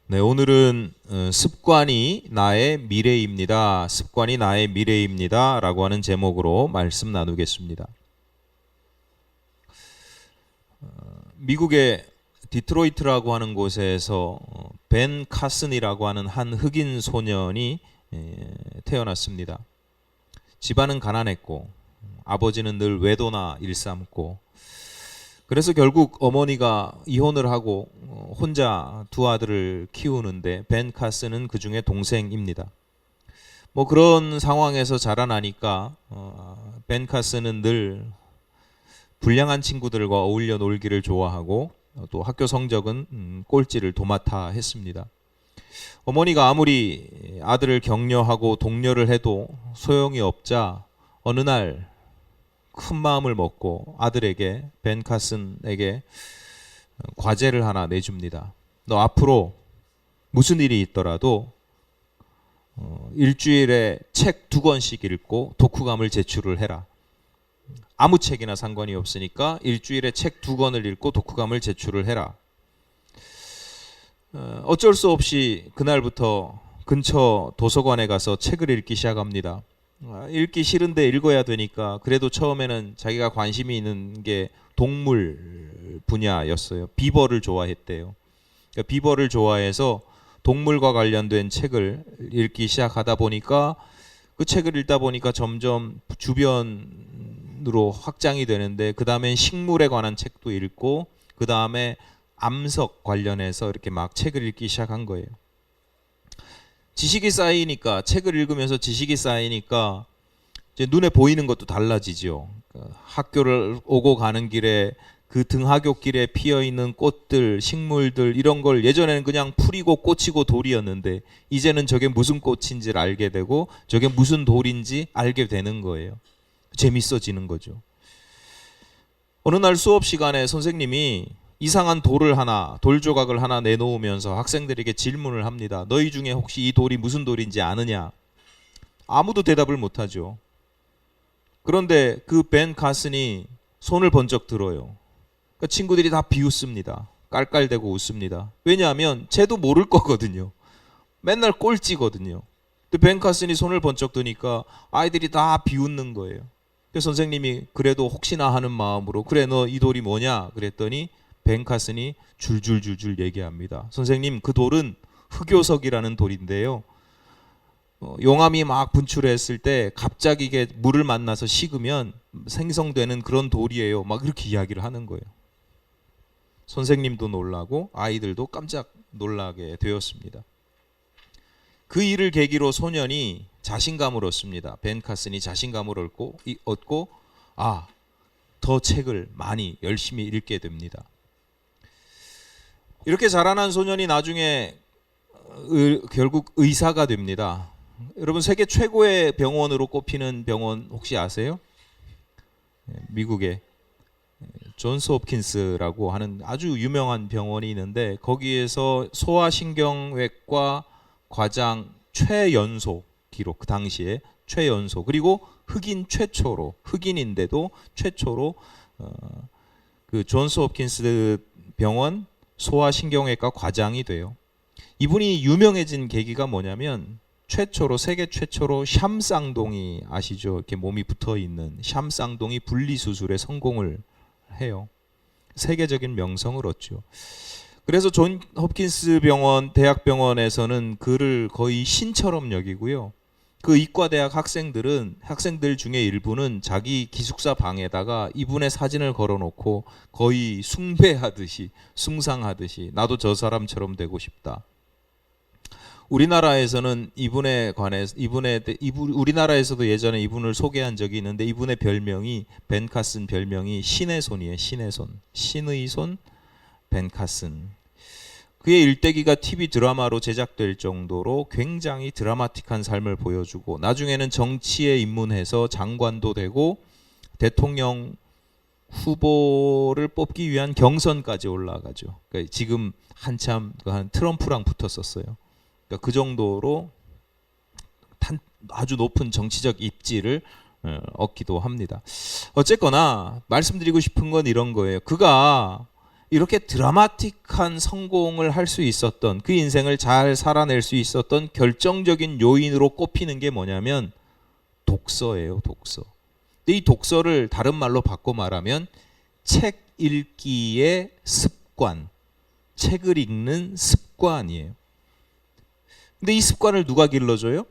네, 오늘은 습관이 나의 미래입니다. 습관이 나의 미래입니다. 라고 하는 제목으로 말씀 나누겠습니다. 미국의 디트로이트라고 하는 곳에서 벤 카슨이라고 하는 한 흑인 소년이 태어났습니다. 집안은 가난했고 아버지는 늘 외도나 일삼고, 그래서 결국 어머니가 이혼을 하고 혼자 두 아들을 키우는데 벤 카슨은 그 중에 동생입니다. 뭐 그런 상황에서 자라나니까 벤 카슨은 늘 불량한 친구들과 어울려 놀기를 좋아하고 또 학교 성적은 꼴찌를 도맡아 했습니다. 어머니가 아무리 아들을 격려하고 독려를 해도 소용이 없자 어느 날 큰 마음을 먹고 아들에게, 벤 카슨에게 과제를 하나 내줍니다. 너 앞으로 무슨 일이 있더라도 일주일에 책 2권씩 읽고 독후감을 제출을 해라. 아무 책이나 상관이 없으니까 일주일에 책 2권을 읽고 독후감을 제출을 해라. 어쩔 수 없이 그날부터 근처 도서관에 가서 책을 읽기 시작합니다. 읽기 싫은데 읽어야 되니까 그래도 처음에는 자기가 관심이 있는 게 동물 분야였어요. 비버를 좋아했대요. 그러니까 비버를 좋아해서 동물과 관련된 책을 읽기 시작하다 보니까 그 책을 읽다 보니까 점점 주변으로 확장이 되는데, 그 다음엔 식물에 관한 책도 읽고 그 다음에 암석 관련해서 이렇게 막 책을 읽기 시작한 거예요. 지식이 쌓이니까, 책을 읽으면서 지식이 쌓이니까 이제 눈에 보이는 것도 달라지죠. 학교를 오고 가는 길에 그 등하굣길에 피어있는 꽃들, 식물들, 이런 걸 예전에는 그냥 풀이고 꽃이고 돌이었는데 이제는 저게 무슨 꽃인지를 알게 되고 저게 무슨 돌인지 알게 되는 거예요. 재밌어지는 거죠. 어느 날 수업 시간에 선생님이 이상한 돌 조각을 하나 내놓으면서 학생들에게 질문을 합니다. 너희 중에 혹시 이 돌이 무슨 돌인지 아느냐? 아무도 대답을 못하죠. 그런데 그 벤 카슨이 손을 번쩍 들어요. 그러니까 친구들이 다 비웃습니다. 깔깔대고 웃습니다. 왜냐하면 쟤도 모를 거거든요. 맨날 꼴찌거든요. 근데 벤 카슨이 손을 번쩍 드니까 아이들이 다 비웃는 거예요. 그래서 선생님이 그래도 혹시나 하는 마음으로, 그래 너 이 돌이 뭐냐? 그랬더니 벤 카슨이 줄줄줄줄 얘기합니다. 선생님, 그 돌은 흑요석이라는 돌인데요. 용암이 막 분출했을 때 갑자기 이게 물을 만나서 식으면 생성되는 그런 돌이에요. 막 이렇게 이야기를 하는 거예요. 선생님도 놀라고 아이들도 깜짝 놀라게 되었습니다. 그 일을 계기로 소년이 자신감을 얻습니다. 벤 카슨이 자신감을 얻고 더 책을 많이 열심히 읽게 됩니다. 이렇게 자라난 소년이 나중에 결국 의사가 됩니다. 여러분, 세계 최고의 병원으로 꼽히는 병원 혹시 아세요? 미국의 존스 홉킨스라고 하는 아주 유명한 병원이 있는데, 거기에서 소아신경외과 과장 최연소 기록, 그 당시에 최연소, 그리고 흑인인데도 최초로 그 존스 홉킨스 병원 소아신경외과 과장이 돼요. 이분이 유명해진 계기가 뭐냐면, 세계 최초로 샴쌍둥이 아시죠? 이렇게 몸이 붙어 있는 샴쌍둥이 분리수술에 성공을 해요. 세계적인 명성을 얻죠. 그래서 존 홉킨스 병원, 대학병원에서는 그를 거의 신처럼 여기고요. 그 이과대학 학생들 중에 일부는 자기 기숙사 방에다가 이분의 사진을 걸어놓고 거의 숭배하듯이, 숭상하듯이 나도 저 사람처럼 되고 싶다. 우리나라에서는 우리나라에서도 예전에 이분을 소개한 적이 있는데, 이분의 별명이, 벤 카슨 별명이 신의 손이에요. 신의 손 벤 카슨. 그의 일대기가 TV 드라마로 제작될 정도로 굉장히 드라마틱한 삶을 보여주고, 나중에는 정치에 입문해서 장관도 되고 대통령 후보를 뽑기 위한 경선까지 올라가죠. 그러니까 지금 한참 한 트럼프랑 붙었었어요. 그러니까 그 정도로 아주 높은 정치적 입지를 얻기도 합니다. 어쨌거나 말씀드리고 싶은 건 이런 거예요. 그가 이렇게 드라마틱한 성공을 할 수 있었던, 그 인생을 잘 살아낼 수 있었던 결정적인 요인으로 꼽히는 게 뭐냐면 독서예요. 독서. 근데 이 독서를 다른 말로 바꿔 말하면 책 읽기의 습관, 책을 읽는 습관이에요. 근데 이 습관을 누가 길러줘요?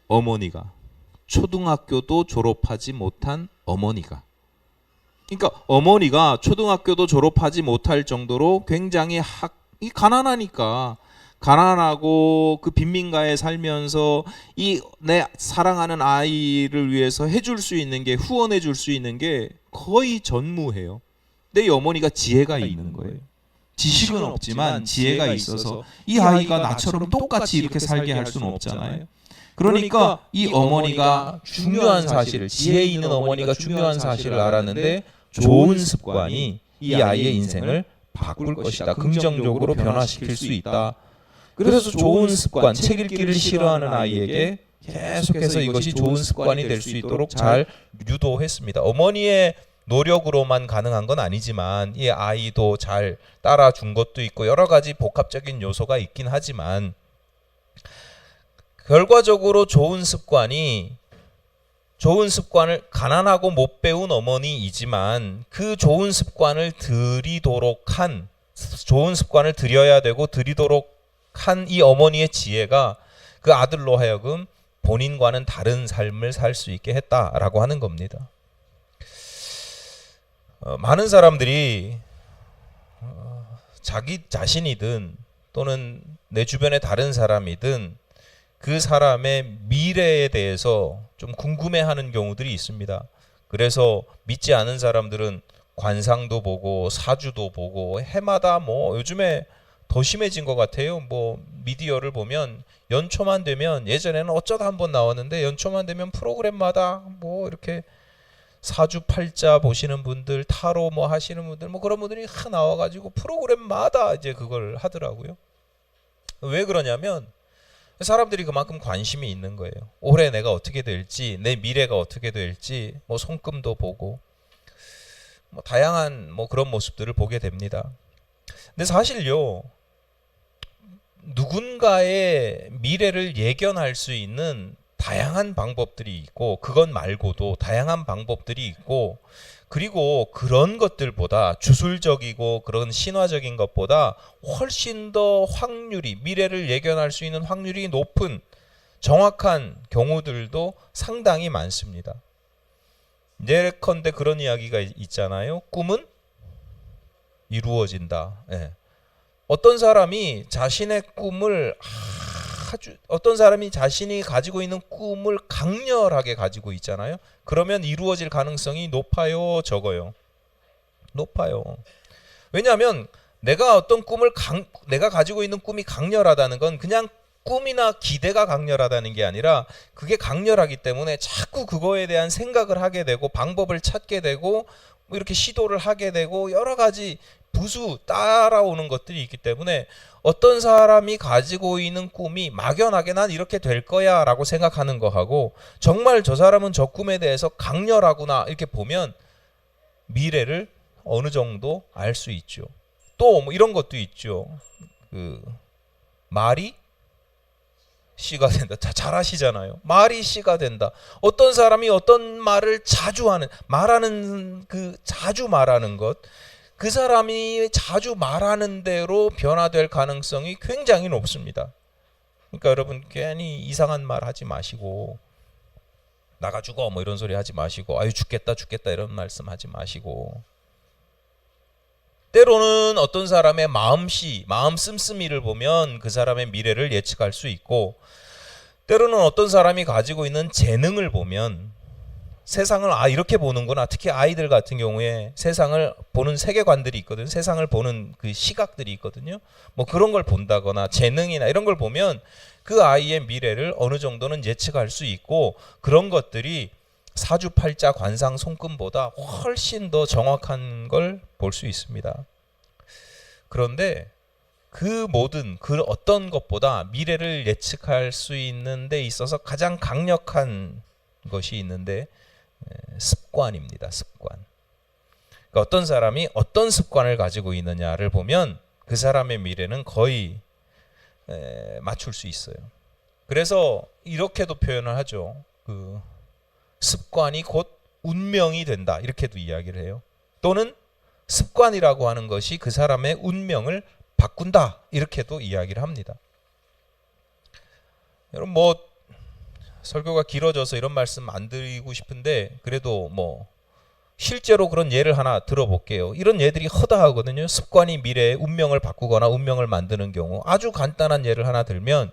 어머니가. 초등학교도 졸업하지 못한 어머니가. 그러니까 어머니가 초등학교도 졸업하지 못할 정도로 굉장히 가난하니까, 가난하고 그 빈민가에 살면서 이 내 사랑하는 아이를 위해서 해줄 수 있는 게, 후원해 줄 수 있는 게 거의 전무해요. 근데 이 어머니가 지혜가 있는 거예요. 지식은 없지만 지혜가 있어서 이 아이가 나처럼 똑같이 이렇게 살게 할 수는 없잖아요. 그러니까 이 어머니가 중요한 사실을, 지혜 있는 어머니가 중요한 사실을 알았는데 좋은 습관이 이 아이의 인생을 바꿀 것이다. 긍정적으로 변화시킬 수 있다. 그래서 좋은 습관, 책 읽기를 싫어하는 아이에게 계속해서 이것이 좋은 습관이 될 수 있도록 잘 유도했습니다. 어머니의 노력으로만 가능한 건 아니지만 이 아이도 잘 따라준 것도 있고 여러 가지 복합적인 요소가 있긴 하지만 결과적으로 좋은 습관을 가난하고 못 배운 어머니이지만 그 좋은 습관을 좋은 습관을 들여야 되고 들이도록 한 이 어머니의 지혜가 그 아들로 하여금 본인과는 다른 삶을 살 수 있게 했다라고 하는 겁니다. 많은 사람들이 자기 자신이든 또는 내 주변의 다른 사람이든 그 사람의 미래에 대해서 좀 궁금해하는 경우들이 있습니다. 그래서 믿지 않은 사람들은 관상도 보고 사주도 보고 해마다 요즘에 더 심해진 것 같아요. 미디어를 보면 연초만 되면, 예전에는 어쩌다 한번 나왔는데 연초만 되면 프로그램마다 이렇게 사주팔자 보시는 분들, 타로 하시는 분들, 그런 분들이 나와가지고 프로그램마다 이제 그걸 하더라고요. 왜 그러냐면 사람들이 그만큼 관심이 있는 거예요. 올해 내가 어떻게 될지, 내 미래가 어떻게 될지, 손금도 보고, 다양한 그런 모습들을 보게 됩니다. 근데 사실요, 누군가의 미래를 예견할 수 있는 다양한 방법들이 있고, 그것 말고도 다양한 방법들이 있고, 그리고 그런 것들보다 주술적이고 그런 신화적인 것보다 훨씬 더 미래를 예견할 수 있는 확률이 높은 정확한 경우들도 상당히 많습니다. 예컨대 그런 이야기가 있잖아요. 꿈은 이루어진다. 예. 어떤 사람이 자신이 가지고 있는 꿈을 강렬하게 가지고 있잖아요. 그러면 이루어질 가능성이 높아요, 적어요? 높아요. 왜냐하면 내가 가지고 있는 꿈이 강렬하다는 건 그냥 꿈이나 기대가 강렬하다는 게 아니라, 그게 강렬하기 때문에 자꾸 그거에 대한 생각을 하게 되고 방법을 찾게 되고 이렇게 시도를 하게 되고 여러 가지 따라오는 것들이 있기 때문에, 어떤 사람이 가지고 있는 꿈이 막연하게 난 이렇게 될 거야 라고 생각하는 거하고, 정말 저 사람은 저 꿈에 대해서 강렬하구나 이렇게 보면 미래를 어느 정도 알 수 있죠. 또 이런 것도 있죠. 말이 씨가 된다. 잘 아시잖아요. 말이 씨가 된다. 어떤 사람이 어떤 말을 자주 자주 말하는 것, 그 사람이 자주 말하는 대로 변화될 가능성이 굉장히 높습니다. 그러니까 여러분, 괜히 이상한 말 하지 마시고, 나가 죽어 이런 소리 하지 마시고, 아유 죽겠다 이런 말씀 하지 마시고, 때로는 어떤 사람의 마음 씀씀이를 보면 그 사람의 미래를 예측할 수 있고, 때로는 어떤 사람이 가지고 있는 재능을 보면 세상을 이렇게 보는구나. 특히 아이들 같은 경우에 세상을 보는 세계관들이 있거든요. 세상을 보는 그 시각들이 있거든요. 그런 걸 본다거나 재능이나 이런 걸 보면 그 아이의 미래를 어느 정도는 예측할 수 있고, 그런 것들이 사주팔자, 관상, 손금보다 훨씬 더 정확한 걸 볼 수 있습니다. 그런데 그 모든 그 어떤 것보다 미래를 예측할 수 있는 데 있어서 가장 강력한 것이 있는데 습관입니다. 습관. 그러니까 어떤 사람이 어떤 습관을 가지고 있느냐를 보면 그 사람의 미래는 거의 맞출 수 있어요. 그래서 이렇게도 표현을 하죠. 그 습관이 곧 운명이 된다. 이렇게도 이야기를 해요. 또는 습관이라고 하는 것이 그 사람의 운명을 바꾼다. 이렇게도 이야기를 합니다. 여러분 뭐 설교가 길어져서 이런 말씀 안 드리고 싶은데 그래도 뭐 실제로 그런 예를 하나 들어볼게요. 이런 예들이 허다하거든요. 습관이 미래의 운명을 바꾸거나 운명을 만드는 경우. 아주 간단한 예를 하나 들면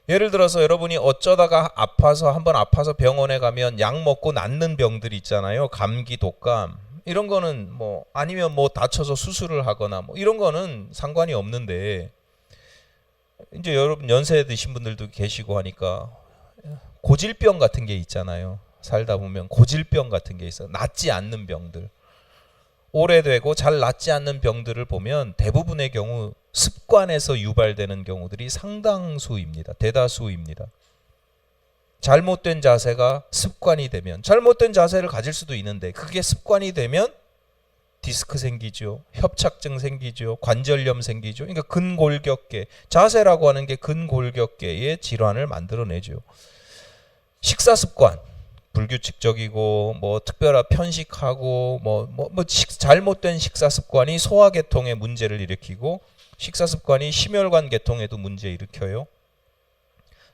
예를 들어서 여러분이 어쩌다가 한번 아파서 병원에 가면 약 먹고 낫는 병들 있잖아요. 감기, 독감. 이런 거는 뭐 아니면 뭐 다쳐서 수술을 하거나 뭐 이런 거는 상관이 없는데 이제 여러분 연세 드신 분들도 계시고 하니까 고질병 같은 게 있잖아요. 살다 보면 고질병 같은 게 있어요. 낫지 않는 병들. 오래되고 잘 낫지 않는 병들을 보면 대부분의 경우 습관에서 유발되는 경우들이 상당수입니다. 대다수입니다. 잘못된 자세가 습관이 되면 잘못된 자세를 가질 수도 있는데 그게 습관이 되면 디스크 생기죠. 협착증 생기죠. 관절염 생기죠. 그러니까 근골격계. 자세라고 하는 게 근골격계의 질환을 만들어내죠. 식사 습관. 불규칙적이고 뭐 특별한 편식하고 잘못된 식사 습관이 소화계통에 문제를 일으키고 식사 습관이 심혈관 계통에도 문제 일으켜요.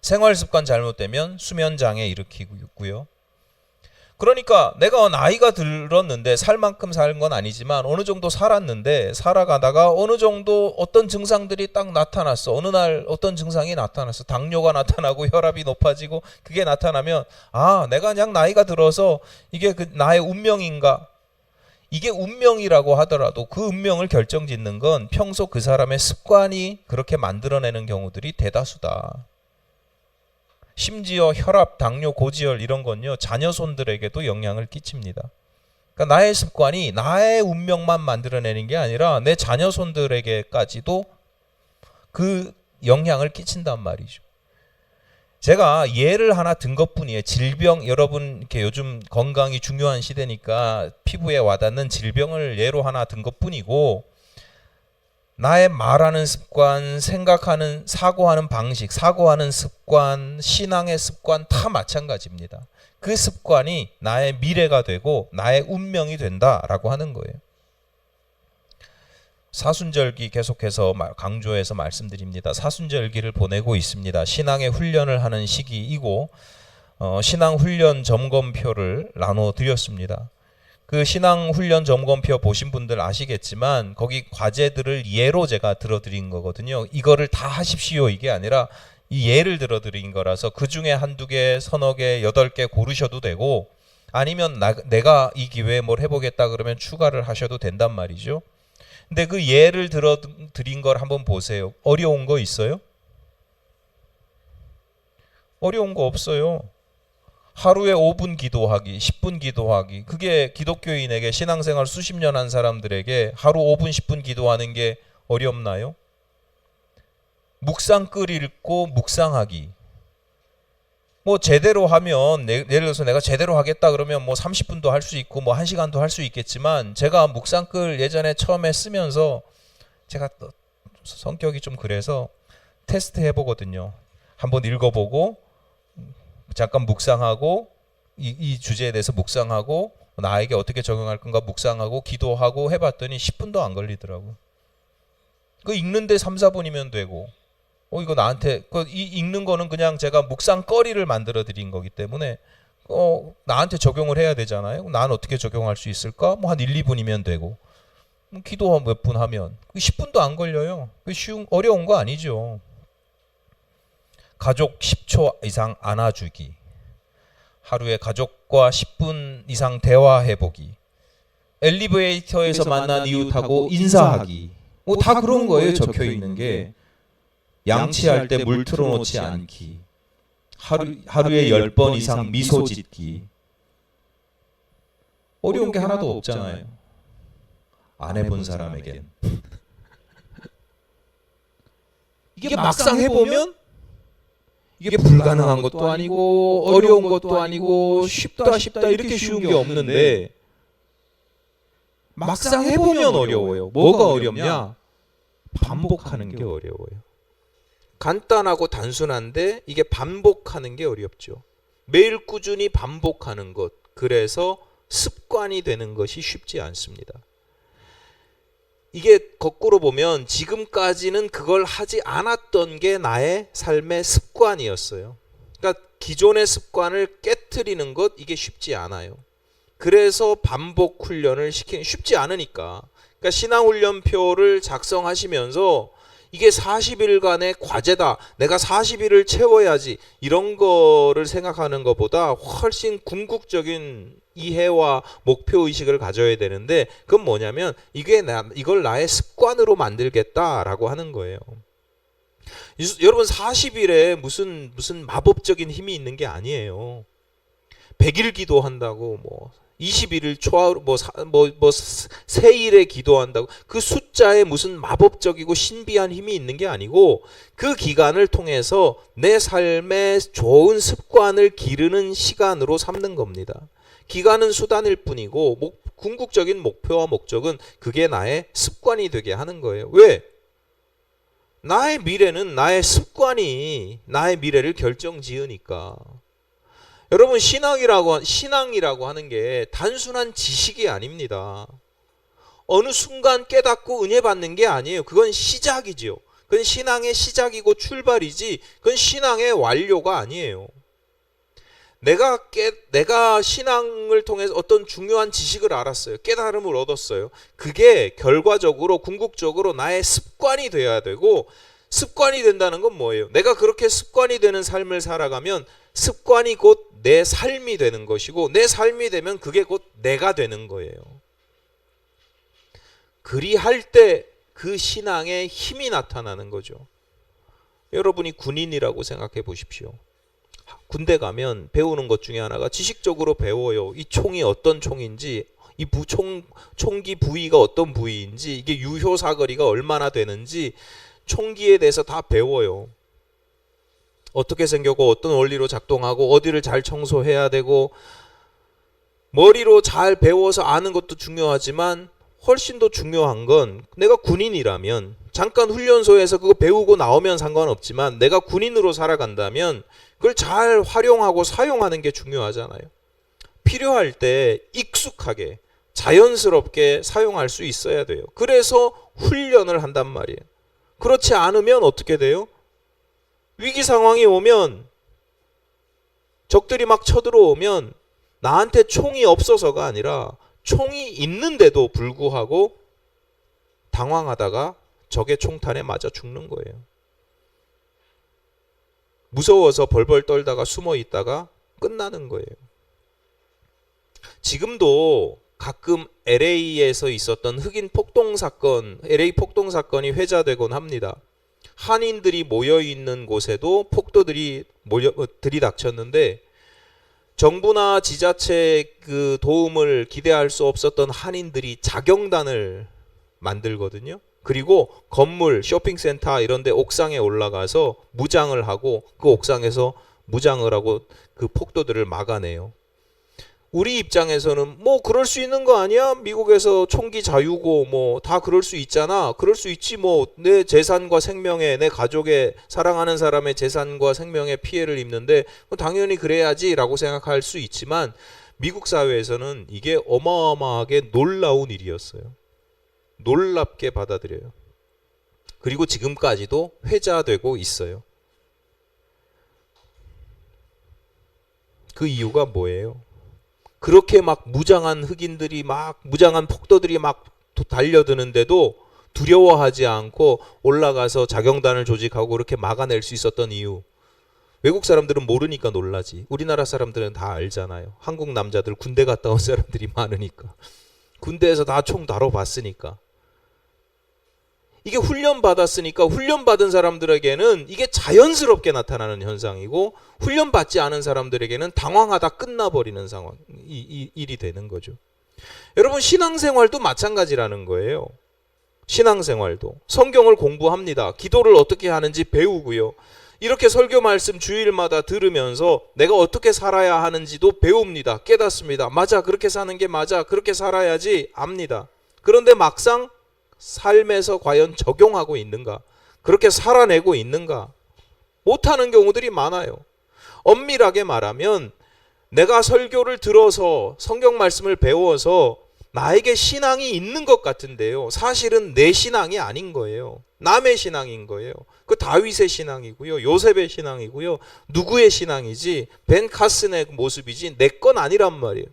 생활 습관 잘못되면 수면 장애 일으키고 있고요. 그러니까 내가 나이가 들었는데 살 만큼 산 건 아니지만 어느 정도 살았는데 살아가다가 어느 정도 어떤 증상들이 딱 나타났어. 어느 날 어떤 증상이 나타났어. 당뇨가 나타나고 혈압이 높아지고 그게 나타나면 아, 내가 그냥 나이가 들어서 이게 나의 운명인가? 이게 운명이라고 하더라도 그 운명을 결정짓는 건 평소 그 사람의 습관이 그렇게 만들어내는 경우들이 대다수다. 심지어 혈압, 당뇨, 고지혈 이런 건요 자녀손들에게도 영향을 끼칩니다. 그러니까 나의 습관이 나의 운명만 만들어내는 게 아니라 내 자녀손들에게까지도 그 영향을 끼친단 말이죠. 제가 예를 하나 든 것뿐이에요. 질병, 여러분 이렇게 요즘 건강이 중요한 시대니까 피부에 와닿는 질병을 예로 하나 든 것뿐이고 나의 말하는 습관, 생각하는, 사고하는 방식, 사고하는 습관, 신앙의 습관 다 마찬가지입니다. 그 습관이 나의 미래가 되고 나의 운명이 된다라고 하는 거예요. 사순절기 계속해서 강조해서 말씀드립니다. 사순절기를 보내고 있습니다. 신앙의 훈련을 하는 시기이고 신앙훈련 점검표를 나눠드렸습니다. 그 신앙훈련 점검표 보신 분들 아시겠지만 거기 과제들을 예로 제가 들어드린 거거든요. 이거를 다 하십시오 이게 아니라 이 예를 들어드린 거라서 그 중에 한두 개, 서너 개, 8개 고르셔도 되고 아니면 내가 이 기회에 뭘 해보겠다 그러면 추가를 하셔도 된단 말이죠. 근데 그 예를 들어드린 걸 한번 보세요. 어려운 거 있어요? 어려운 거 없어요. 하루에 5분 기도하기, 10분 기도하기. 그게 기독교인에게 신앙생활 수십 년 한 사람들에게 하루 5분, 10분 기도하는 게 어렵나요? 묵상글 읽고 묵상하기. 뭐 제대로 하면 예를 들어서 내가 제대로 하겠다 그러면 뭐 30분도 할 수 있고 뭐 1시간도 할 수 있겠지만 제가 묵상글 예전에 처음에 쓰면서 제가 또 성격이 좀 그래서 테스트 해보거든요. 한번 읽어보고 잠깐 묵상하고 이 주제에 대해서 묵상하고 나에게 어떻게 적용할 건가 묵상하고 기도하고 해봤더니 10분도 안 걸리더라고. 그 읽는데 3, 4분이면 되고 이거 나한테 이 읽는 거는 그냥 제가 묵상거리를 만들어 드린 거기 때문에 나한테 적용을 해야 되잖아요. 난 어떻게 적용할 수 있을까? 뭐 한 1, 2분이면 되고 기도 몇 분 하면 10분도 안 걸려요. 어려운 거 아니죠. 가족 10초 이상 안아주기, 하루에 가족과 10분 이상 대화해보기, 엘리베이터에서 만난 이웃하고 인사하기, 뭐 다 그런 거예요. 적혀있는 게. 양치할 때 물 틀어놓지 않기, 하루에 10번 이상 미소 짓기. 어려운 게 하나도 없잖아요. 안 해본 사람에겐. 이게 막상 해보면 이게 불가능한 것도 아니고 어려운 것도 아니고 쉽다 이렇게 쉬운 게 없는데 막상 해보면 어려워요. 뭐가 어렵냐? 반복하는 게 어려워요. 간단하고 단순한데 이게 반복하는 게 어렵죠. 매일 꾸준히 반복하는 것, 그래서 습관이 되는 것이 쉽지 않습니다. 이게 거꾸로 보면 지금까지는 그걸 하지 않았던 게 나의 삶의 습관이었어요. 그러니까 기존의 습관을 깨트리는 것, 이게 쉽지 않아요. 그래서 반복 훈련을 시키는, 쉽지 않으니까. 그러니까 신앙훈련표를 작성하시면서 이게 40일간의 과제다, 내가 40일을 채워야지, 이런 거를 생각하는 것보다 훨씬 궁극적인 이해와 목표의식을 가져야 되는데, 그건 뭐냐면 이걸 나의 습관으로 만들겠다라고 하는 거예요. 여러분, 40일에 무슨 마법적인 힘이 있는 게 아니에요. 100일 기도한다고 21일 초하루 세일에 기도한다고 그 숫자에 무슨 마법적이고 신비한 힘이 있는 게 아니고, 그 기간을 통해서 내 삶의 좋은 습관을 기르는 시간으로 삼는 겁니다. 기간은 수단일 뿐이고 궁극적인 목표와 목적은 그게 나의 습관이 되게 하는 거예요. 왜? 나의 미래는 나의 습관이 나의 미래를 결정지으니까. 여러분, 신앙이라고 하는 게 단순한 지식이 아닙니다. 어느 순간 깨닫고 은혜 받는 게 아니에요. 그건 시작이죠. 그건 신앙의 시작이고 출발이지, 그건 신앙의 완료가 아니에요. 내가 신앙을 통해서 어떤 중요한 지식을 알았어요. 깨달음을 얻었어요. 그게 결과적으로 궁극적으로 나의 습관이 되어야 되고, 습관이 된다는 건 뭐예요? 내가 그렇게 습관이 되는 삶을 살아가면 습관이 곧 내 삶이 되는 것이고, 내 삶이 되면 그게 곧 내가 되는 거예요. 그리할 때 그 신앙의 힘이 나타나는 거죠. 여러분이 군인이라고 생각해 보십시오. 군대 가면 배우는 것 중에 하나가 지식적으로 배워요. 이 총이 어떤 총인지, 이 총기 부위가 어떤 부위인지, 이게 유효 사거리가 얼마나 되는지 총기에 대해서 다 배워요. 어떻게 생겼고 어떤 원리로 작동하고 어디를 잘 청소해야 되고, 머리로 잘 배워서 아는 것도 중요하지만 훨씬 더 중요한 건, 내가 군인이라면 잠깐 훈련소에서 그거 배우고 나오면 상관없지만 내가 군인으로 살아간다면 그걸 잘 활용하고 사용하는 게 중요하잖아요. 필요할 때 익숙하게 자연스럽게 사용할 수 있어야 돼요. 그래서 훈련을 한단 말이에요. 그렇지 않으면 어떻게 돼요? 위기 상황이 오면, 적들이 막 쳐들어오면 나한테 총이 없어서가 아니라 총이 있는데도 불구하고 당황하다가 적의 총탄에 맞아 죽는 거예요. 무서워서 벌벌 떨다가 숨어 있다가 끝나는 거예요. 지금도 가끔 LA에서 있었던 흑인 폭동 사건, LA 폭동 사건이 회자되곤 합니다. 한인들이 모여있는 곳에도 폭도들이 들이닥쳤는데, 정부나 지자체 그 도움을 기대할 수 없었던 한인들이 자경단을 만들거든요. 그리고 건물, 쇼핑센터 이런 데 옥상에 올라가서 무장을 하고, 그 옥상에서 무장을 하고 그 폭도들을 막아내요. 우리 입장에서는 그럴 수 있는 거 아니야? 미국에서 총기 자유고 다 그럴 수 있잖아. 그럴 수 있지. 내 재산과 생명에, 내 가족의, 사랑하는 사람의 재산과 생명에 피해를 입는데 당연히 그래야지 라고 생각할 수 있지만, 미국 사회에서는 이게 어마어마하게 놀라운 일이었어요. 놀랍게 받아들여요. 그리고 지금까지도 회자되고 있어요. 그 이유가 뭐예요? 그렇게 막 무장한 흑인들이, 무장한 폭도들이 달려드는데도 두려워하지 않고 올라가서 자경단을 조직하고 그렇게 막아낼 수 있었던 이유. 외국 사람들은 모르니까 놀라지. 우리나라 사람들은 다 알잖아요. 한국 남자들 군대 갔다 온 사람들이 많으니까. 군대에서 다 총 다뤄봤으니까. 이게 훈련받았으니까, 훈련받은 사람들에게는 이게 자연스럽게 나타나는 현상이고, 훈련받지 않은 사람들에게는 당황하다 끝나버리는 상황, 일이 되는 거죠. 여러분, 신앙생활도 마찬가지라는 거예요. 신앙생활도 성경을 공부합니다. 기도를 어떻게 하는지 배우고요. 이렇게 설교 말씀 주일마다 들으면서 내가 어떻게 살아야 하는지도 배웁니다. 깨닫습니다. 맞아, 그렇게 사는 게 맞아, 그렇게 살아야지 압니다. 그런데 막상 삶에서 과연 적용하고 있는가? 그렇게 살아내고 있는가? 못하는 경우들이 많아요. 엄밀하게 말하면 내가 설교를 들어서 성경 말씀을 배워서 나에게 신앙이 있는 것 같은데요, 사실은 내 신앙이 아닌 거예요. 남의 신앙인 거예요. 그 다윗의 신앙이고요, 요셉의 신앙이고요, 누구의 신앙이지, 벤 카슨의 모습이지 내 건 아니란 말이에요.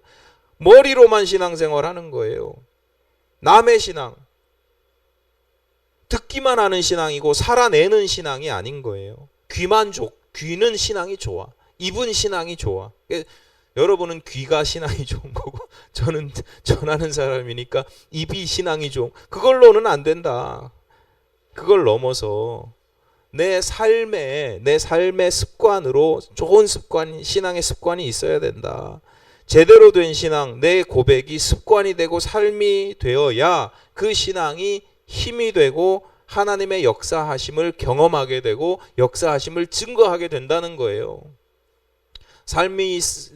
머리로만 신앙생활 하는 거예요. 남의 신앙, 듣기만 하는 신앙이고 살아내는 신앙이 아닌 거예요. 귀는 신앙이 좋아. 입은 신앙이 좋아. 여러분은 귀가 신앙이 좋은 거고 저는 전하는 사람이니까 입이 신앙이 좋은, 그걸로는 안 된다. 그걸 넘어서 내 삶의 습관으로 좋은 습관, 신앙의 습관이 있어야 된다. 제대로 된 신앙, 내 고백이 습관이 되고 삶이 되어야 그 신앙이 힘이 되고 하나님의 역사하심을 경험하게 되고 역사하심을 증거하게 된다는 거예요.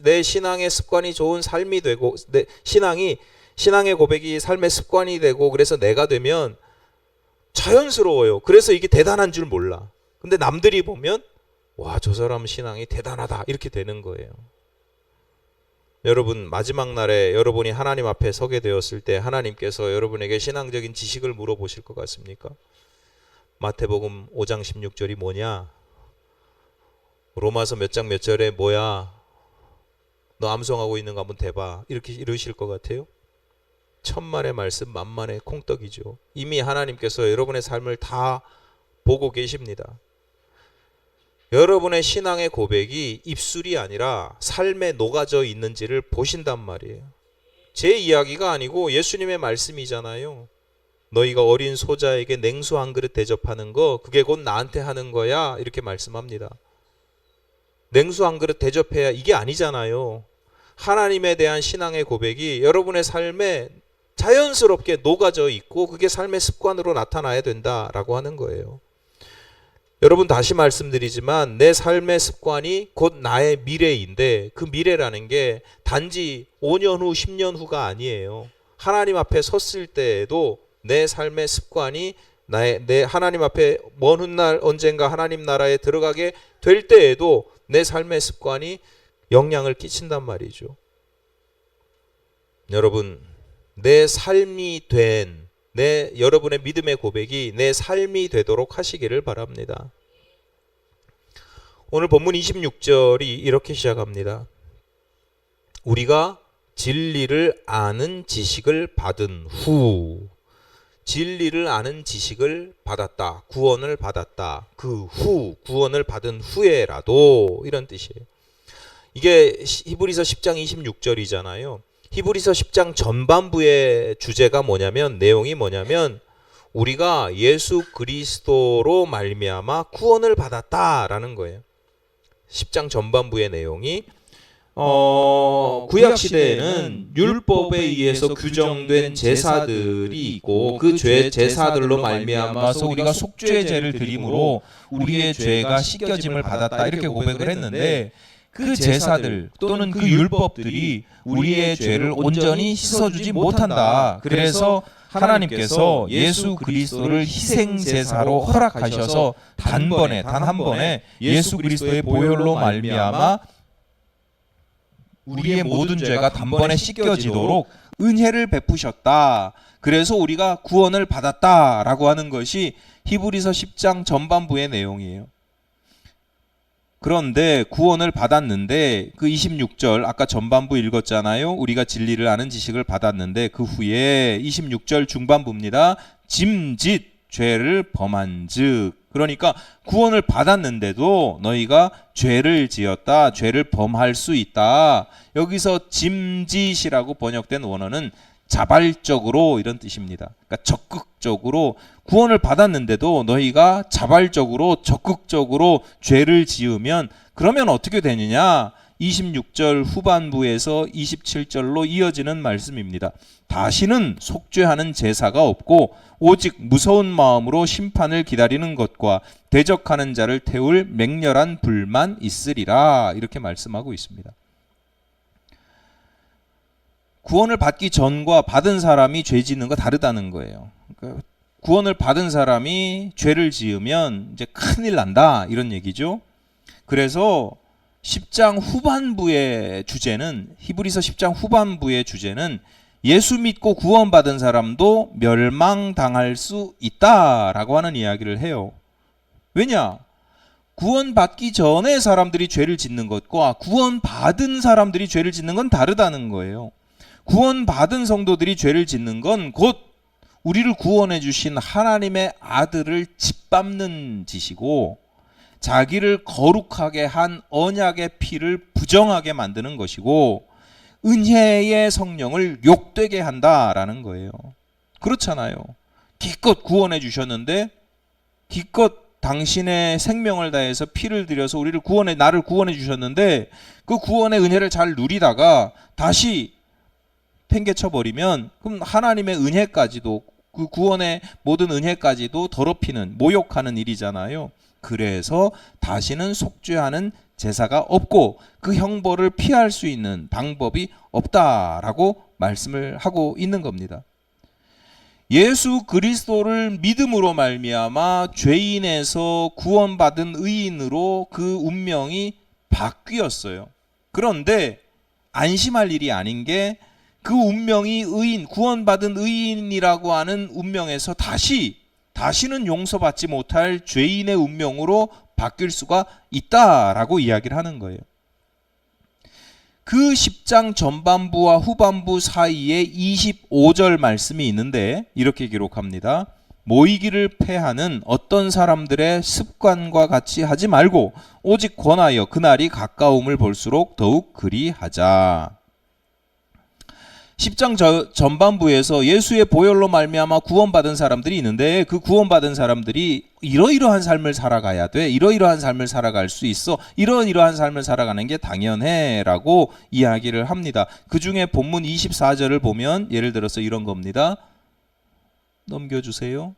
내 신앙의 습관이 좋은 삶이 되고, 내 신앙의 고백이 삶의 습관이 되고, 그래서 내가 되면 자연스러워요. 그래서 이게 대단한 줄 몰라. 근데 남들이 보면 와, 저 사람 신앙이 대단하다, 이렇게 되는 거예요. 여러분, 마지막 날에 여러분이 하나님 앞에 서게 되었을 때 하나님께서 여러분에게 신앙적인 지식을 물어보실 것 같습니까? 마태복음 5장 16절이 뭐냐? 로마서 몇 장 몇 절에 뭐야? 너 암송하고 있는 거 한번 대봐. 이렇게 이러실 것 같아요? 천만의 말씀 만만의 콩떡이죠. 이미 하나님께서 여러분의 삶을 다 보고 계십니다. 여러분의 신앙의 고백이 입술이 아니라 삶에 녹아져 있는지를 보신단 말이에요. 제 이야기가 아니고 예수님의 말씀이잖아요. 너희가 어린 소자에게 냉수 한 그릇 대접하는 거, 그게 곧 나한테 하는 거야, 이렇게 말씀합니다. 냉수 한 그릇 대접해야 이게 아니잖아요. 하나님에 대한 신앙의 고백이 여러분의 삶에 자연스럽게 녹아져 있고 그게 삶의 습관으로 나타나야 된다라고 하는 거예요. 여러분, 다시 말씀드리지만 내 삶의 습관이 곧 나의 미래인데 그 미래라는 게 단지 5년 후 10년 후가 아니에요. 하나님 앞에 섰을 때에도 내 삶의 습관이 내 하나님 앞에 먼 훗날 언젠가 하나님 나라에 들어가게 될 때에도 내 삶의 습관이 영향을 끼친단 말이죠. 여러분, 내 삶이 된 여러분의 믿음의 고백이 내 삶이 되도록 하시기를 바랍니다. 오늘 본문 26절이 이렇게 시작합니다. 우리가 진리를 아는 지식을 받은 후, 진리를 아는 지식을 받았다, 구원을 받았다, 그 후, 구원을 받은 후에라도, 이런 뜻이에요. 이게 히브리서 10장 26절이잖아요. 히브리서 10장 전반부의 주제가 뭐냐면, 내용이 뭐냐면 우리가 예수 그리스도로 말미암아 구원을 받았다라는 거예요. 10장 전반부의 내용이 구약 시대에는 율법에 의해서 규정된 제사들이 있고 그 제사들로 말미암아서 우리가 속죄의 제를 드림으로 우리의 죄가 씻겨짐을 받았다, 이렇게 고백을 했는데 그 제사들 또는 그 율법들이 우리의 죄를 온전히 씻어주지 못한다. 그래서 하나님께서 예수 그리스도를 희생 제사로 허락하셔서 단 한 번에 예수 그리스도의 보혈로 말미암아 우리의 모든 죄가 단번에 씻겨지도록 은혜를 베푸셨다. 그래서 우리가 구원을 받았다라고 하는 것이 히브리서 10장 전반부의 내용이에요. 그런데 구원을 받았는데 그 26절 아까 전반부 읽었잖아요. 우리가 진리를 아는 지식을 받았는데 그 후에 26절 중반부입니다. 짐짓 죄를 범한즉, 그러니까 구원을 받았는데도 너희가 죄를 지었다, 죄를 범할 수 있다. 여기서 짐짓이라고 번역된 원어는 자발적으로, 이런 뜻입니다. 그러니까 적극적으로, 구원을 받았는데도 너희가 자발적으로 적극적으로 죄를 지으면 그러면 어떻게 되느냐? 26절 후반부에서 27절로 이어지는 말씀입니다. 다시는 속죄하는 제사가 없고 오직 무서운 마음으로 심판을 기다리는 것과 대적하는 자를 태울 맹렬한 불만 있으리라, 이렇게 말씀하고 있습니다. 구원을 받기 전과 받은 사람이 죄 짓는 거 다르다는 거예요. 그러니까 구원을 받은 사람이 죄를 지으면 이제 큰일 난다, 이런 얘기죠. 그래서 10장 후반부의 주제는, 히브리서 10장 후반부의 주제는 예수 믿고 구원받은 사람도 멸망당할 수 있다라고 하는 이야기를 해요. 왜냐? 구원받기 전에 사람들이 죄를 짓는 것과 구원받은 사람들이 죄를 짓는 건 다르다는 거예요. 구원받은 성도들이 죄를 짓는 건 곧 우리를 구원해 주신 하나님의 아들을 짓밟는 짓이고, 자기를 거룩하게 한 언약의 피를 부정하게 만드는 것이고, 은혜의 성령을 욕되게 한다라는 거예요. 그렇잖아요. 기껏 구원해 주셨는데, 기껏 당신의 생명을 다해서 피를 들여서 나를 구원해 주셨는데, 그 구원의 은혜를 잘 누리다가 다시 팽개쳐 버리면 그럼 하나님의 은혜까지도, 그 구원의 모든 은혜까지도 더럽히는, 모욕하는 일이잖아요. 그래서 다시는 속죄하는 제사가 없고 그 형벌을 피할 수 있는 방법이 없다라고 말씀을 하고 있는 겁니다. 예수 그리스도를 믿음으로 말미암아 죄인에서 구원받은 의인으로 그 운명이 바뀌었어요. 그런데 안심할 일이 아닌 게, 그 운명이 의인, 구원받은 의인이라고 하는 운명에서 다시는 용서받지 못할 죄인의 운명으로 바뀔 수가 있다라고 이야기를 하는 거예요. 그 10장 전반부와 후반부 사이에 25절 말씀이 있는데 이렇게 기록합니다. 모이기를 패하는 어떤 사람들의 습관과 같이 하지 말고 오직 권하여 그날이 가까움을 볼수록 더욱 그리하자. 10장 전반부에서 예수의 보혈로 말미암아 구원받은 사람들이 있는데, 그 구원받은 사람들이 이러이러한 삶을 살아가야 돼, 이러이러한 삶을 살아갈 수 있어, 이러이러한 삶을 살아가는 게 당연해 라고 이야기를 합니다. 그 중에 본문 24절을 보면 예를 들어서 이런 겁니다. 넘겨주세요.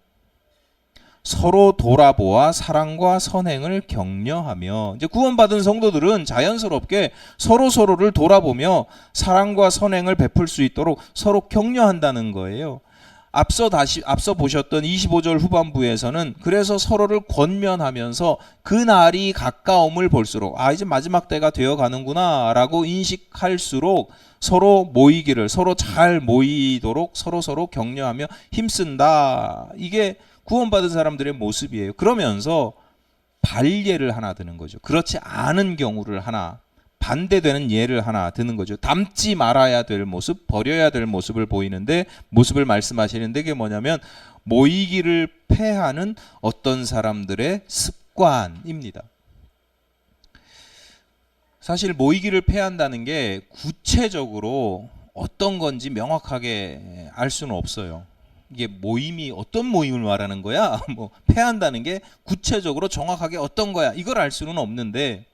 서로 돌아보아 사랑과 선행을 격려하며, 이제 구원받은 성도들은 자연스럽게 서로를 돌아보며 사랑과 선행을 베풀 수 있도록 서로 격려한다는 거예요. 앞서 보셨던 25절 후반부에서는 그래서 서로를 권면하면서 그날이 가까움을 볼수록, 이제 마지막 때가 되어 가는구나 라고 인식할수록 서로 모이기를, 서로 잘 모이도록 서로 격려하며 힘쓴다. 이게 구원받은 사람들의 모습이에요. 그러면서 반례를 하나 드는 거죠. 그렇지 않은 경우를 하나, 반대되는 예를 하나 드는 거죠. 닮지 말아야 될 모습, 버려야 될 모습을 보이는데, 모습을 말씀하시는데 그게 뭐냐면 모이기를 패하는 어떤 사람들의 습관입니다. 사실 모이기를 패한다는 게 구체적으로 어떤 건지 명확하게 알 수는 없어요. 이게 모임이 어떤 모임을 말하는 거야? 패한다는 게 구체적으로 정확하게 어떤 거야? 이걸 알 수는 없는데,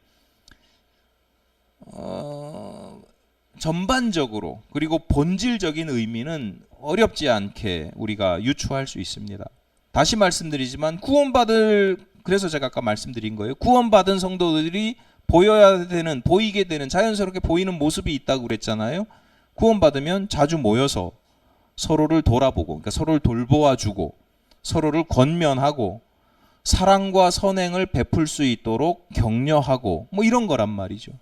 전반적으로 그리고 본질적인 의미는 어렵지 않게 우리가 유추할 수 있습니다. 다시 말씀드리지만 그래서 제가 아까 말씀드린 거예요. 구원받은 성도들이 보이게 되는, 자연스럽게 보이는 모습이 있다고 그랬잖아요. 구원받으면 자주 모여서 서로를 돌아보고, 그러니까 서로를 돌보아주고, 서로를 권면하고, 사랑과 선행을 베풀 수 있도록 격려하고, 이런 거란 말이죠.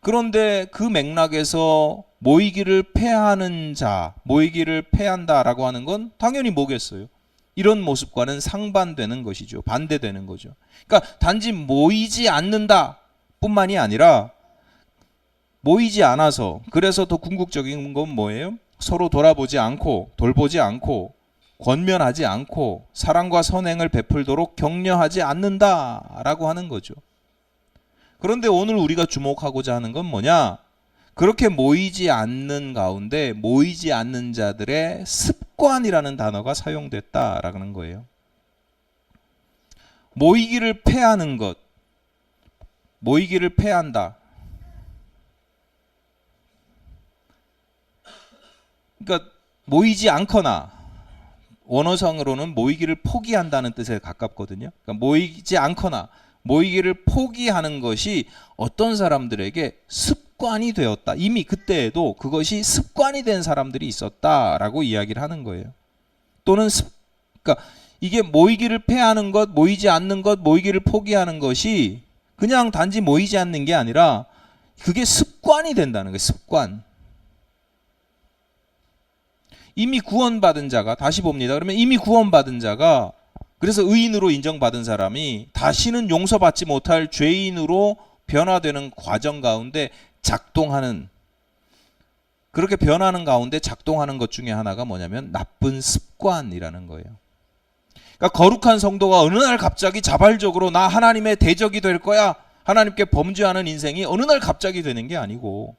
그런데 그 맥락에서 모이기를 패하는 자, 모이기를 패한다라고 하는 건 당연히 뭐겠어요? 이런 모습과는 상반되는 것이죠. 반대되는 거죠. 그러니까 단지 모이지 않는다 뿐만이 아니라, 모이지 않아서, 그래서 더 궁극적인 건 뭐예요? 서로 돌아보지 않고, 돌보지 않고, 권면하지 않고, 사랑과 선행을 베풀도록 격려하지 않는다라고 하는 거죠. 그런데 오늘 우리가 주목하고자 하는 건 뭐냐? 그렇게 모이지 않는 가운데 모이지 않는 자들의 습관이라는 단어가 사용됐다라는 거예요. 모이기를 패하는 것, 모이기를 패한다. 그러니까 모이지 않거나 원어상으로는 모이기를 포기한다는 뜻에 가깝거든요. 그러니까 모이지 않거나 모이기를 포기하는 것이 어떤 사람들에게 습관이 되었다. 이미 그때에도 그것이 습관이 된 사람들이 있었다라고 이야기를 하는 거예요. 또는 그러니까 이게 모이기를 패하는 것, 모이지 않는 것, 모이기를 포기하는 것이 그냥 단지 모이지 않는 게 아니라 그게 습관이 된다는 거예요. 습관. 이미 구원받은 자가, 다시 봅니다. 그러면 이미 구원받은 자가, 그래서 의인으로 인정받은 사람이 다시는 용서받지 못할 죄인으로 변화되는 과정 가운데 작동하는, 그렇게 변하는 가운데 작동하는 것 중에 하나가 뭐냐면 나쁜 습관이라는 거예요. 그러니까 거룩한 성도가 어느 날 갑자기 자발적으로 나 하나님의 대적이 될 거야, 하나님께 범죄하는 인생이 어느 날 갑자기 되는 게 아니고,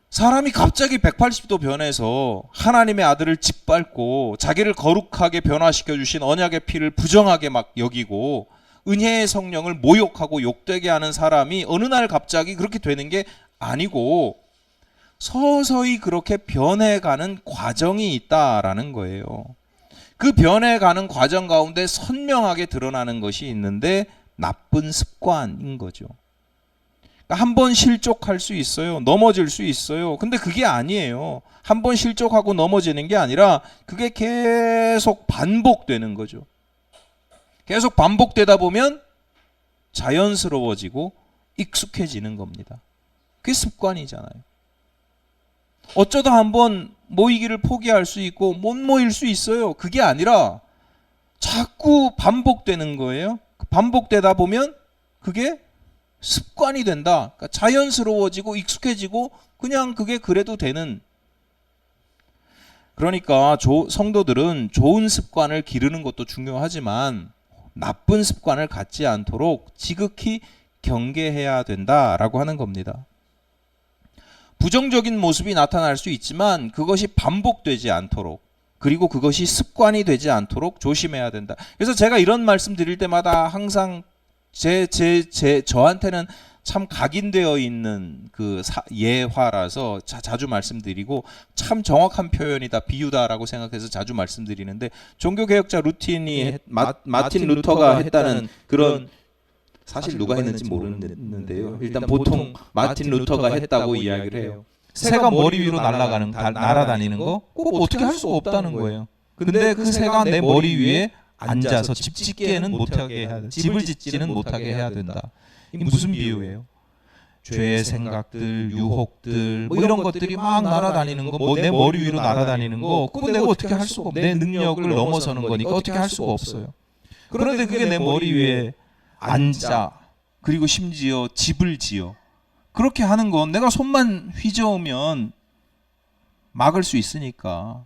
사람이 갑자기 180도 변해서 하나님의 아들을 짓밟고 자기를 거룩하게 변화시켜 주신 언약의 피를 부정하게 막 여기고 은혜의 성령을 모욕하고 욕되게 하는 사람이 어느 날 갑자기 그렇게 되는 게 아니고 서서히 그렇게 변해가는 과정이 있다라는 거예요. 그 변해가는 과정 가운데 선명하게 드러나는 것이 있는데 나쁜 습관인 거죠. 한 번 실족할 수 있어요. 넘어질 수 있어요. 근데 그게 아니에요. 한 번 실족하고 넘어지는 게 아니라 그게 계속 반복되는 거죠. 계속 반복되다 보면 자연스러워지고 익숙해지는 겁니다. 그게 습관이잖아요. 어쩌다 한번 모이기를 포기할 수 있고 못 모일 수 있어요. 그게 아니라 자꾸 반복되는 거예요. 반복되다 보면 그게 습관이 된다. 그러니까 자연스러워지고 익숙해지고 그냥 그게 그래도 되는. 그러니까 성도들은 좋은 습관을 기르는 것도 중요하지만 나쁜 습관을 갖지 않도록 지극히 경계해야 된다라고 하는 겁니다. 부정적인 모습이 나타날 수 있지만 그것이 반복되지 않도록, 그리고 그것이 습관이 되지 않도록 조심해야 된다. 그래서 제가 이런 말씀 드릴 때마다 항상 저한테는 참 각인되어 있는 그 예화라서 자주 말씀드리고 참 정확한 표현이다, 비유다라고 생각해서 자주 말씀드리는데, 종교개혁자 루틴이 마틴 루터가 했다는 그런, 사실 누가 했는지 모르는데요. 일단 보통 마틴 루터가 했다고 이야기를 해요. 새가 머리 위로 날아다니는 거 꼭 어떻게 할 수가 없다는 거예요. 근데 그 새가 내 머리 위에 앉아서 집 짓기에는 못하게 해야 된다. 집을 짓지는 못하게 해야 된다. 이게 무슨 비유예요? 죄의 생각들, 유혹들, 뭐 이런 것들이 막 날아다니는 거, 뭐 내 머리 위로 날아다니는 거, 그거 내가 어떻게 할 수가 없어. 내 능력을 넘어서는 거니까 어떻게 할 수가 없어요. 그런데 그게 내 머리 위에 앉아, 그리고 심지어 집을 지어. 그렇게 하는 건 내가 손만 휘저으면 막을 수 있으니까.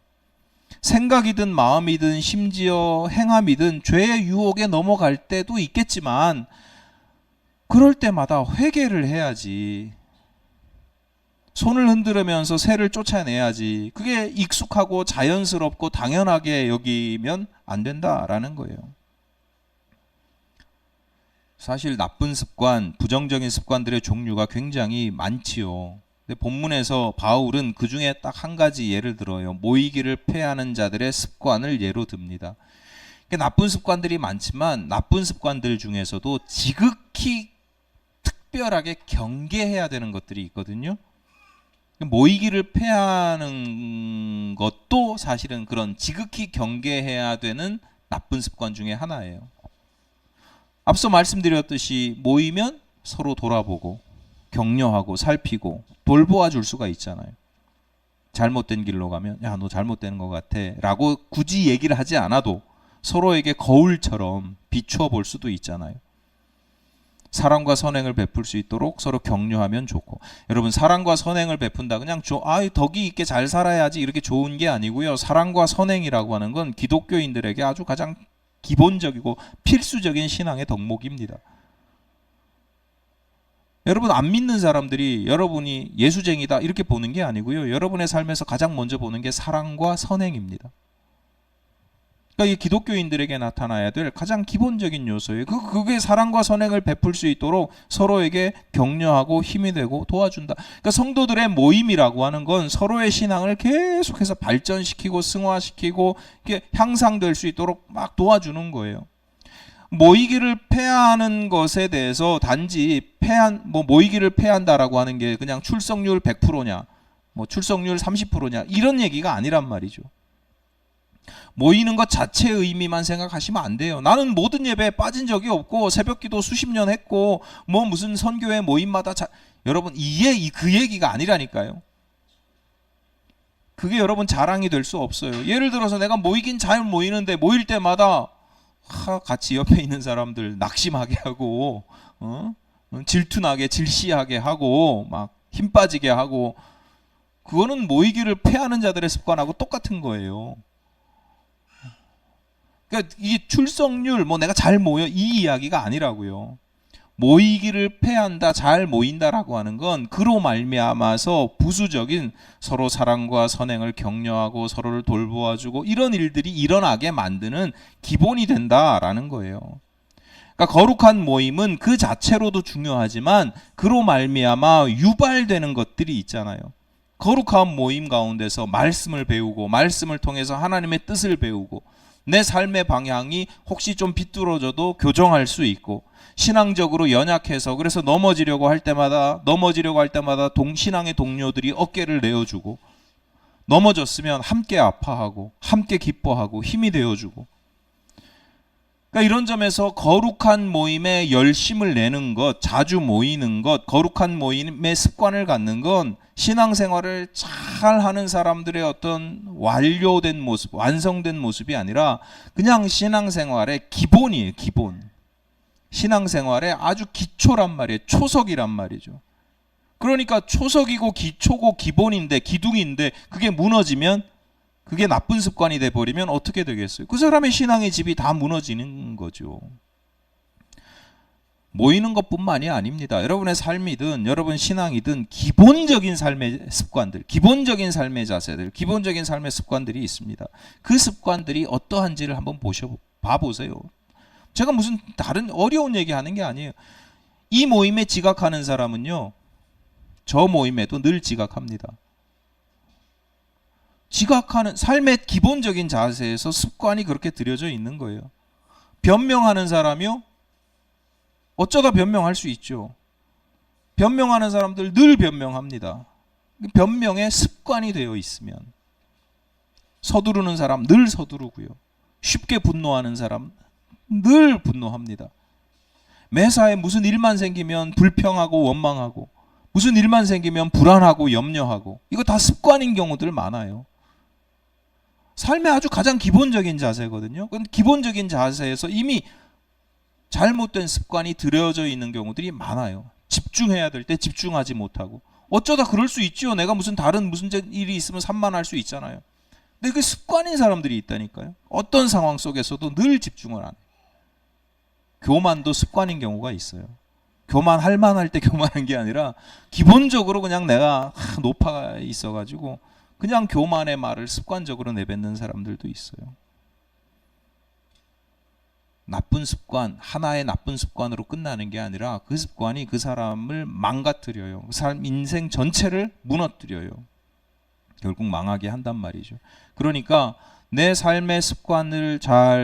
생각이든 마음이든 심지어 행함이든 죄의 유혹에 넘어갈 때도 있겠지만 그럴 때마다 회개를 해야지. 손을 흔들으면서 새를 쫓아내야지. 그게 익숙하고 자연스럽고 당연하게 여기면 안 된다라는 거예요. 사실 나쁜 습관, 부정적인 습관들의 종류가 굉장히 많지요. 근데 본문에서 바울은 그 중에 딱 한 가지 예를 들어요. 모이기를 패하는 자들의 습관을 예로 듭니다. 나쁜 습관들이 많지만 나쁜 습관들 중에서도 지극히 특별하게 경계해야 되는 것들이 있거든요. 모이기를 패하는 것도 사실은 그런 지극히 경계해야 되는 나쁜 습관 중에 하나예요. 앞서 말씀드렸듯이 모이면 서로 돌아보고 격려하고 살피고 돌보아 줄 수가 있잖아요. 잘못된 길로 가면 야, 너 잘못되는 것 같아 라고 굳이 얘기를 하지 않아도 서로에게 거울처럼 비추어 볼 수도 있잖아요. 사랑과 선행을 베풀 수 있도록 서로 격려하면 좋고, 여러분 사랑과 선행을 베푼다 그냥 덕이 있게 잘 살아야지 이렇게 좋은 게 아니고요. 사랑과 선행이라고 하는 건 기독교인들에게 아주 가장 기본적이고 필수적인 신앙의 덕목입니다. 여러분 안 믿는 사람들이 여러분이 예수쟁이다 이렇게 보는 게 아니고요. 여러분의 삶에서 가장 먼저 보는 게 사랑과 선행입니다. 그러니까 이 기독교인들에게 나타나야 될 가장 기본적인 요소예요. 그게 사랑과 선행을 베풀 수 있도록 서로에게 격려하고 힘이 되고 도와준다. 그러니까 성도들의 모임이라고 하는 건 서로의 신앙을 계속해서 발전시키고 승화시키고 이게 향상될 수 있도록 막 도와주는 거예요. 모이기를 폐하는 것에 대해서 단지 모이기를 폐한다라고 하는 게 그냥 출석률 100%냐, 뭐 출석률 30%냐 이런 얘기가 아니란 말이죠. 모이는 것 자체의 의미만 생각하시면 안 돼요. 나는 모든 예배에 빠진 적이 없고 새벽기도 수십 년 했고 뭐 무슨 선교회 모임마다 여러분 그 얘기가 아니라니까요. 그게 여러분 자랑이 될 수 없어요. 예를 들어서 내가 모이긴 잘 모이는데 모일 때마다 같이 옆에 있는 사람들 낙심하게 하고 질투나게 질시하게 하고 막 힘 빠지게 하고 그거는 모이기를 폐하는 자들의 습관하고 똑같은 거예요. 그러니까 이게 출석률 뭐 내가 잘 모여 이 이야기가 아니라고요. 모이기를 폐한다, 잘 모인다라고 하는 건 그로 말미암아서 부수적인 서로 사랑과 선행을 격려하고 서로를 돌보아주고 이런 일들이 일어나게 만드는 기본이 된다라는 거예요. 그러니까 거룩한 모임은 그 자체로도 중요하지만 그로 말미암아 유발되는 것들이 있잖아요. 거룩한 모임 가운데서 말씀을 배우고 말씀을 통해서 하나님의 뜻을 배우고 내 삶의 방향이 혹시 좀 비뚤어져도 교정할 수 있고 신앙적으로 연약해서 그래서 넘어지려고 할 때마다 신앙의 동료들이 어깨를 내어주고 넘어졌으면 함께 아파하고 함께 기뻐하고 힘이 되어주고 그러니까 이런 점에서 거룩한 모임에 열심을 내는 것, 자주 모이는 것, 거룩한 모임의 습관을 갖는 건 신앙생활을 잘 하는 사람들의 어떤 완료된 모습, 완성된 모습이 아니라 그냥 신앙생활의 기본이에요. 기본. 신앙생활의 아주 기초란 말이에요. 초석이란 말이죠. 그러니까 초석이고 기초고 기본인데 기둥인데 그게 무너지면 그게 나쁜 습관이 돼버리면 어떻게 되겠어요? 그 사람의 신앙의 집이 다 무너지는 거죠. 모이는 것뿐만이 아닙니다. 여러분의 삶이든 여러분 신앙이든 기본적인 삶의 습관들, 기본적인 삶의 자세들, 기본적인 삶의 습관들이 있습니다. 그 습관들이 어떠한지를 한번 봐보세요. 제가 무슨 다른 어려운 얘기하는 게 아니에요. 이 모임에 지각하는 사람은요, 저 모임에도 늘 지각합니다. 지각하는 삶의 기본적인 자세에서 습관이 그렇게 들여져 있는 거예요. 변명하는 사람이요, 어쩌다 변명할 수 있죠. 변명하는 사람들 늘 변명합니다. 변명의 습관이 되어 있으면 서두르는 사람 늘 서두르고요. 쉽게 분노하는 사람 늘 분노합니다. 매사에 무슨 일만 생기면 불평하고 원망하고 무슨 일만 생기면 불안하고 염려하고 이거 다 습관인 경우들 많아요. 삶의 아주 가장 기본적인 자세거든요. 그런데 기본적인 자세에서 이미 잘못된 습관이 들여져 있는 경우들이 많아요. 집중해야 될 때 집중하지 못하고 어쩌다 그럴 수 있죠. 내가 무슨 일이 있으면 산만할 수 있잖아요. 근데 그 습관인 사람들이 있다니까요. 어떤 상황 속에서도 늘 집중을 안 해요. 교만도 습관인 경우가 있어요. 교만할 만할 때 교만한 게 아니라 기본적으로 그냥 내가 노파가 있어가지고 그냥 교만의 말을 습관적으로 내뱉는 사람들도 있어요. 나쁜 습관, 하나의 나쁜 습관으로 끝나는 게 아니라 그 습관이 그 사람을 망가뜨려요. 그 사람 인생 전체를 무너뜨려요. 결국 망하게 한단 말이죠. 그러니까 내 삶의 습관을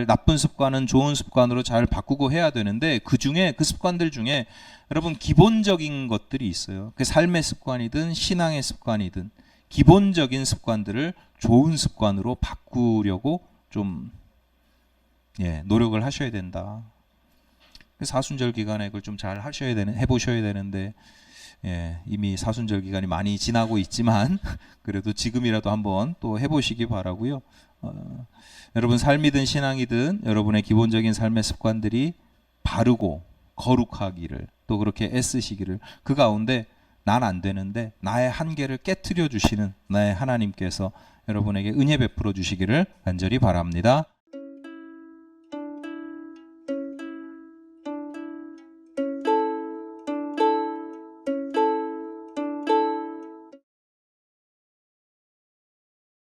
나쁜 습관은 좋은 습관으로 잘 바꾸고 해야 되는데 그 습관들 중에 여러분 기본적인 것들이 있어요. 그 삶의 습관이든 신앙의 습관이든 기본적인 습관들을 좋은 습관으로 바꾸려고 좀 노력을 하셔야 된다. 사순절 기간에 그걸 좀 잘 해보셔야 되는데 이미 사순절 기간이 많이 지나고 있지만 그래도 지금이라도 한번 또 해보시기 바라고요. 여러분 삶이든 신앙이든 여러분의 기본적인 삶의 습관들이 바르고 거룩하기를 또 그렇게 애쓰시기를 그 가운데 난 안 되는데 나의 한계를 깨트려 주시는 나의 하나님께서 여러분에게 은혜 베풀어 주시기를 간절히 바랍니다.